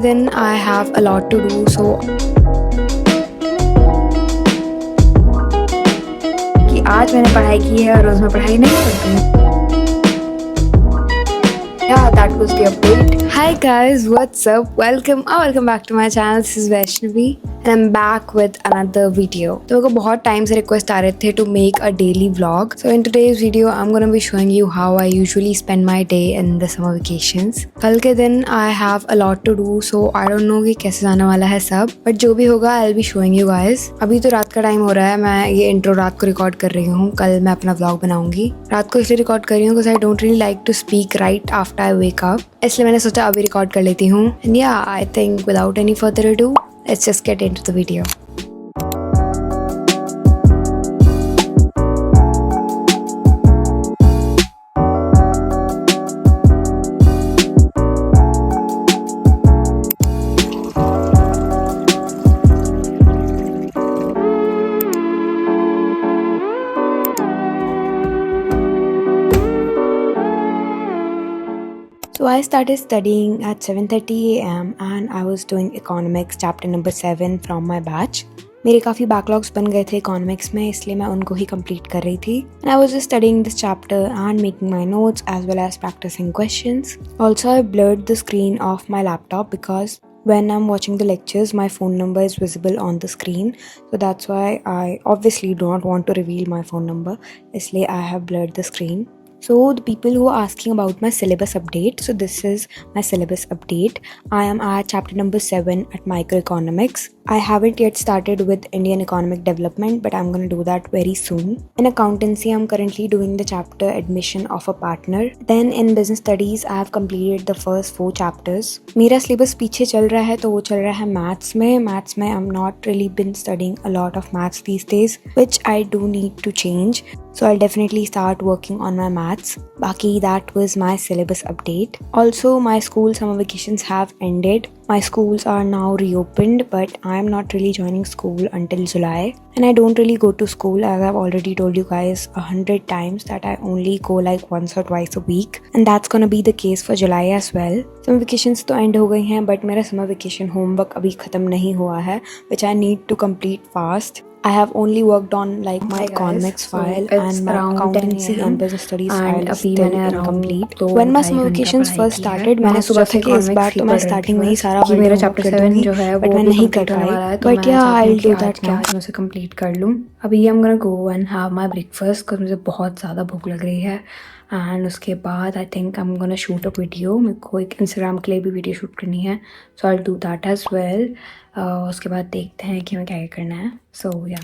Then I have a lot to do, so कि आज मैंने पढ़ाई की है और रोज मैं पढ़ाई नहीं करती हूँ. Yeah, that was the update. Hi guys, what's up? Welcome back to my channel. This is Vaishnavi and I'm back with another video. तो मेरे को बहुत टाइम से रिक्वेस्ट आ रहे थे to make a daily vlog. So in today's video, I'm gonna be showing you how I usually spend my day in the summer vacations. कल के दिन I have a lot to do, so I don't know कि कैसे जाने वाला है सब. But जो भी होगा I'll be showing you guys. अभी तो रात का टाइम हो रहा है. मैं ये इंट्रो रात को रिकॉर्ड कर रही हूँ. कल मैं अपना व्लॉग बनाऊंगी. रात को इसलिए रिकॉर्ड कर रही हूँ because I don't really like to speak right after I wake up. इसलिए मैंने सोचा अभी रिकॉर्ड कर लेती हूँ. And yeah, I think without any further ado, let's just get into the video. So I started studying at 7:30 a.m. and I was doing economics chapter number 7 from my batch. मेरे काफ़ी backlogs बन गए थे economics में, इसलिए मैं उनको ही complete कर रही थी. And I was just studying this chapter and making my notes as well as practicing questions. Also, I blurred the screen of my laptop because when I'm watching the lectures, my phone number is visible on the screen. So that's why I obviously do not want to reveal my phone number. इसलिए I have blurred the screen. So the people who are asking about my syllabus update, so this is my syllabus update. I am at chapter number 7 at microeconomics. I haven't yet started with Indian economic development, but I'm going to do that very soon. In accountancy, I'm currently doing the chapter admission of a partner. Then in business studies, I have completed the first 4 chapters. मेरा syllabus पीछे चल रहा है, तो वो चल रहा है maths में. Maths में I'm not really been studying a lot of maths these days, which I do need to change. So I'll definitely start working on my maths. Baki, that was my syllabus update. Also, my school summer vacations have ended. My schools are now reopened, but I'm not really joining school until July. And I don't really go to school, as I've already told you guys 100 times that I only go like once or twice a week. And that's gonna be the case for July as well. Summer vacations तो end हो गई हैं, but मेरा summer vacation homework अभी ख़त्म नहीं हुआ है, which I need to complete fast. I have only worked on like my economics file and my accountancy and business studies file is still incomplete. When my summer vacations first started, मैंने सोचा था कि इस बार तो मैं starting में ही सारा मेरा चैप्टर 7 जो है वो मैं नहीं कर पाई. But yeah, I'll do that now. मैं उसे complete कर लूँ. अभी I'm gonna go and have my breakfast because मुझे बहुत ज़्यादा भूख लग रही है. एंड उसके बाद I think I am gonna shoot a video. मेरे को एक इंस्टाग्राम के लिए भी वीडियो शूट करनी है, so I will do that as well. उसके बाद देखते हैं कि हमें क्या करना है. सो या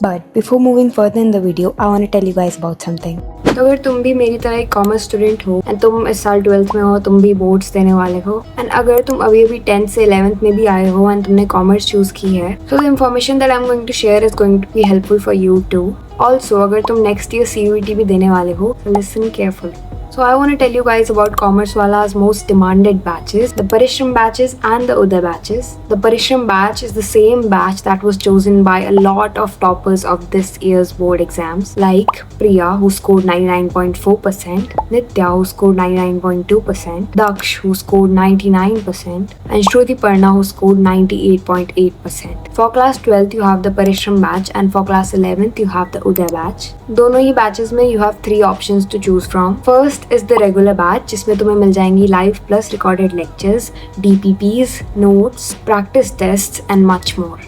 But before moving further in the video, I want to tell you guys about something. तो अगर तुम भी मेरी तरह एक कॉमर्स स्टूडेंट हो एंड तुम इस साल 12th में हो, तुम भी बोर्ड्स देने वाले हो, एंड अगर तुम अभी 10th से 11th में भी आए हो एंड तुमने कॉमर्स चूज की है, तो the information that I am going to share is going to be helpful for you too. Also अगर तुम नेक्स्ट ईयर CUET भी देने वाले हो, listen careful. So I want to tell you guys about Commerce Wala's most demanded batches, the Parishram batches and the Uday batches. The Parishram batch is the same batch that was chosen by a lot of toppers of this year's board exams, like Priya, who scored 99.4%, Nitya, who scored 99.2%, Daksh, who scored 99%, and Shruti Parna, who scored 98.8%. For class 12th, you have the Parishram batch, and for class 11th, you have the Uday batch. दोनों ही batches में you have 3 options to choose from. First is the regular batch, जिसमें तुम्हें मिल जाएंगी live plus recorded lectures, DPPs, notes, practice tests and much more.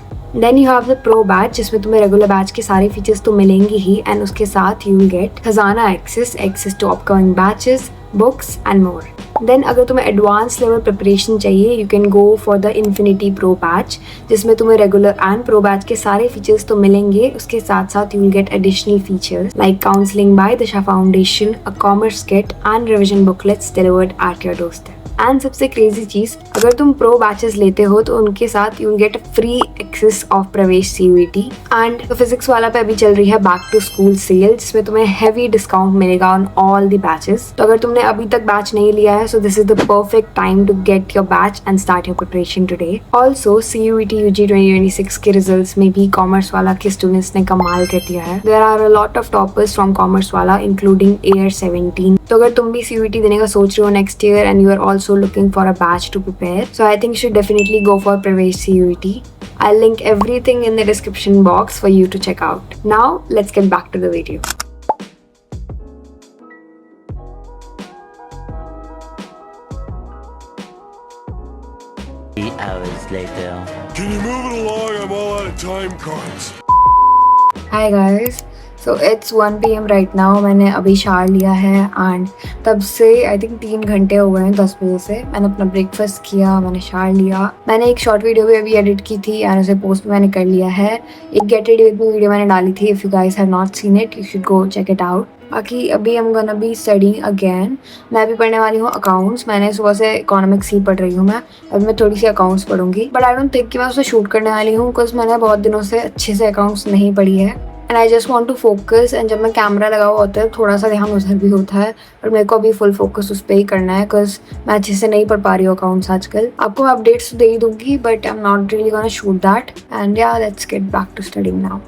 Then you have the pro batch, जिसमें तुम्हें regular batch के सारे features तो मिलेंगे ही, and उसके साथ you will get खजाना access to upcoming batches, books and more. Then अगर तुम्हें advanced level preparation चाहिए, you can go for the Infinity Pro batch, जिसमें तुम्हें regular and pro batch के सारे features तो मिलेंगे, उसके साथ साथ you will get additional features like counseling by Disha Foundation, a commerce kit and revision booklets delivered at your doorstep. And सबसे क्रेजी चीज, अगर तुम प्रो बैचेस लेते हो तो उनके साथ you get free access of Prawesh CUET। And physics वाला पे अभी चल रही है बैक टू स्कूल सेल, जिसमें तुम्हें हैवी डिस्काउंट मिलेगा ऑन ऑल द बैचेस। तो अगर तुमने अभी तक बैच नहीं लिया है, so this is the perfect time to get your batch and start your preparation today. Also CUET UG 2026 के रिजल्ट्स में भी कॉमर्स वाला के स्टूडेंट्स ने कमाल कर दिया है। There are a lot of toppers from commerce वाला इंक्लूडिंग AIR-17। तो अगर तुम भी CUET देने का सोच रहे हो next year and you are also looking for a batch to prepare, so I think you should definitely go for Pravesh CUET. I'll link everything in the description box for you to check out. Now, let's get back to the video. Hours later. Can you move it along? I'm all out of time cards. Hi guys. So it's 1 PM right now. मैंने अभी शार लिया है and तब से I think 3 घंटे हो गए हैं 10 बजे से। मैंने अपना ब्रेकफास्ट किया, मैंने शार लिया, मैंने एक शॉर्ट वीडियो भी अभी एडिट की थी एंड उसे पोस्ट भी मैंने कर लिया है। एक get ready with me video मैंने डाली थी, if you guys have not seen it you should go check it out. बाकी अभी I'm gonna be studying again। मैं अभी पढ़ने वाली हूँ अकाउंट्स। मैंने सुबह से इकोनॉमिक्स ही पढ़ रही हूँ मैं। अभी मैं थोड़ी सी अकाउंट्स पढ़ूंगी, बट आई डोंट थिंक कि मैं उसे शूट करने वाली हूँ, बिकॉज मैंने बहुत दिनों से अच्छे से अकाउंट्स नहीं पढ़ी है and I just want to focus. And जब मैं कैमरा लगा हुआ होता है थोड़ा सा ध्यान उधर भी होता है, पर मेरे को अभी फुल फोकस उस पर ही करना है, बिकॉज मैं अच्छे से नहीं पढ़ पा रही हूँ अकाउंट्स आजकल। आपको मैं अपडेट्स तो दे ही दूंगी, but I am not really gonna shoot that. And yeah let's get back to studying now.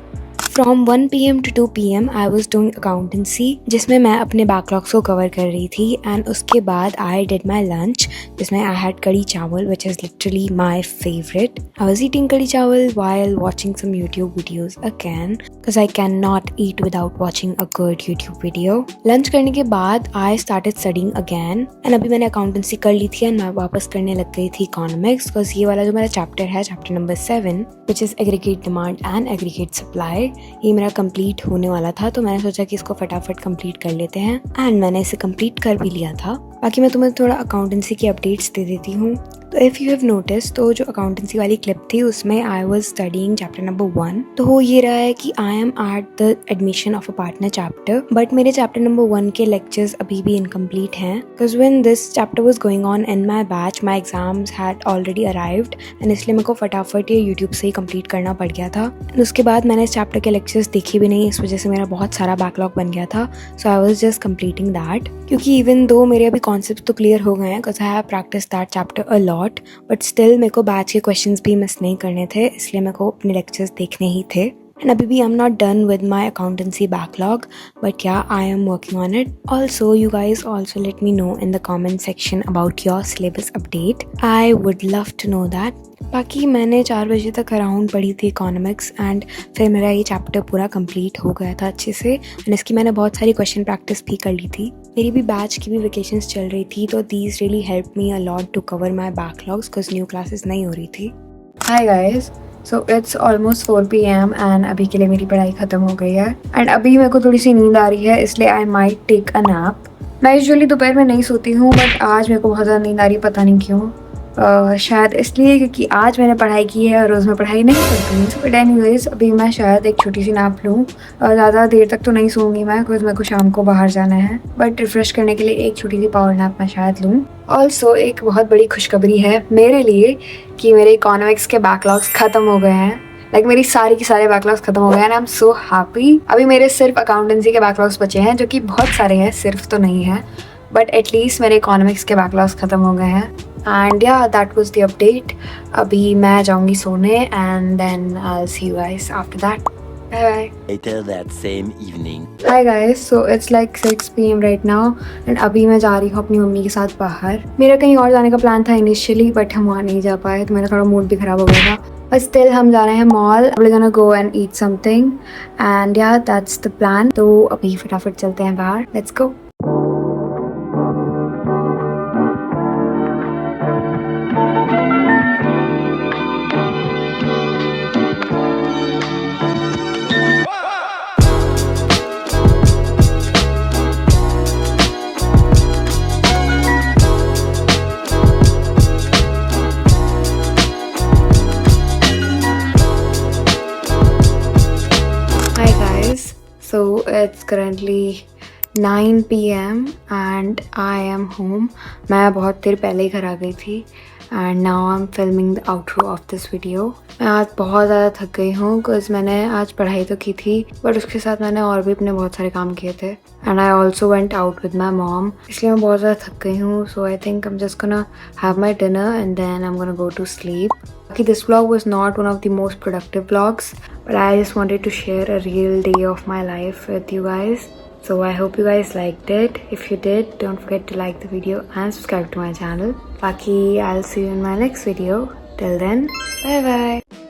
From 1 PM to 2 PM I was doing accountancy, जिसमें मैं अपने बैकलॉग्स को कवर कर रही थी एंड उसके बाद I did my lunch, जिसमें I had कड़ी चावल which is literally my favorite. I was eating कड़ी चावल while watching some YouTube videos again because I cannot eat without watching a good YouTube video. Lunch करने के बाद I started studying again and अभी मैंने accountancy कर ली थी and मैं वापस करने लग गई थी economics, because ये वाला जो मेरा चैप्टर है, chapter number 7 which is aggregate demand and aggregate supply, ये मेरा कंप्लीट होने वाला था। तो मैंने सोचा कि इसको फटाफट कंप्लीट कर लेते हैं एंड मैंने इसे कंप्लीट कर भी लिया था। बाकी मैं तुम्हें थोड़ा अकाउंटेंसी की अपडेट्स दे देती हूँ। तो इफ़ यू हैव नोटिस, तो जो अकाउंटेंसी वाली क्लिप थी उसमें I was studying chapter number 1। तो हो ये रहा है कि I am at the admission of a partner chapter, but मेरे चैप्टर नंबर 1 के लेक्चर्स अभी भी इनकम्प्लीट हैं, because when this chapter was going on in my batch my exams had already arrived and इसलिए मेरे को फटाफट ये यूट्यूब से ही कंप्लीट करना पड़ गया था। एंड उसके बाद मैंने इस चैप्टर के लेक्चर्स देखे भी नहीं, इस वजह से मेरा बहुत सारा बैकलॉग बन गया था। So I was just completing that, क्योंकि इवन दो मेरे अभी कॉन्सेप्ट तो क्लियर हो गए हैं, because I have practice that chapter a lot, but still मेरे को बैच के क्वेश्चंस भी मिस नहीं करने थे, इसलिए मेरे को अपने लेक्चर्स देखने ही थे। एंड अभी भी I am not done with my accountancy backlog, but yeah I am working on it. Also you guys also let me know in the comment section about your syllabus update, I would love to know that. बाकी मैंने 4 बजे तक around पढ़ी थी economics and फिर मेरा ये chapter पूरा कंप्लीट हो गया था अच्छे से एंड इसकी मैंने बहुत सारी क्वेश्चन प्रैक्टिस भी कर ली थी। मेरी भी बैच की भी वेकेशंस चल रही थी, तो these really help me a lot to cover my backlogs because new classes नहीं हो रही थी। Hi guys, so it's almost 4 PM and अभी के लिए मेरी पढ़ाई ख़त्म हो गई है एंड अभी मेरे को थोड़ी सी नींद आ रही है, इसलिए I might take a nap. मैं यूजुअली दोपहर में नहीं सोती हूँ, बट आज मेरे को बहुत ज़्यादा नींद आ रही, पता नहीं क्यों। शायद इसलिए क्योंकि आज मैंने पढ़ाई की है और रोज़ मैं पढ़ाई नहीं करती हूँ। बट एनीवेज अभी मैं शायद एक छोटी सी नैप लूँ, ज़्यादा देर तक तो नहीं सोऊंगी मैं, बिकॉज मेरे को शाम को बाहर जाना है, बट रिफ्रेश करने के लिए एक छोटी सी पावर नैप मैं शायद लूँ। ऑल्सो एक बहुत बड़ी खुशखबरी है मेरे लिए कि मेरे इकोनॉमिक्स के बैकलॉग्स ख़त्म हो गए हैं। लाइक मेरी सारी की सारे बैकलॉग्स खत्म हो गए and I am so happy. अभी मेरे सिर्फ अकाउंटेंसी के बैकलॉग्स बचे हैं, जो कि बहुत सारे हैं, सिर्फ तो नहीं है, बट एटलीस्ट मेरे इकोनॉमिक्स के बैकलॉग्स खत्म हो गए हैं। एंड या दैट वाज द अपडेट। अभी मैं जाऊंगी सोने and then I will see you guys after that. Bye. Later that same evening. Hi guys, so it's like 6 PM right now and अभी मैं जा रही हूँ अपनी मम्मी के साथ बाहर। मेरा कहीं और जाने का प्लान था इनिशियली, बट हम वहाँ नहीं जा पाए, तो मेरा थोड़ा मूड भी खराब हो गया था। But still हम जा रहे हैं mall. We're gonna go and eat something and yeah, that's the plan। तो अभी फटाफट चलते हैं बाहर। Let's go। So it's currently 9 PM and I am home. मैं बहुत देर पहले ही घर आ गई थी and now I'm filming the outro of this video. मैं आज बहुत ज़्यादा थक गई हूँ बिकॉज मैंने आज पढ़ाई तो की थी बट उसके साथ मैंने और भी अपने बहुत सारे काम किए थे and I also went out with my mom. इसलिए मैं बहुत ज़्यादा थक गई हूँ. So I think I'm just gonna have my dinner and then I'm gonna go to sleep. Okay, this vlog was not one of the most productive vlogs, but I just wanted to share a real day of my life with you guys. So I hope you guys liked it. If you did, don't forget to like the video and subscribe to my channel. Baki, I'll see you in my next video. Till then, bye bye.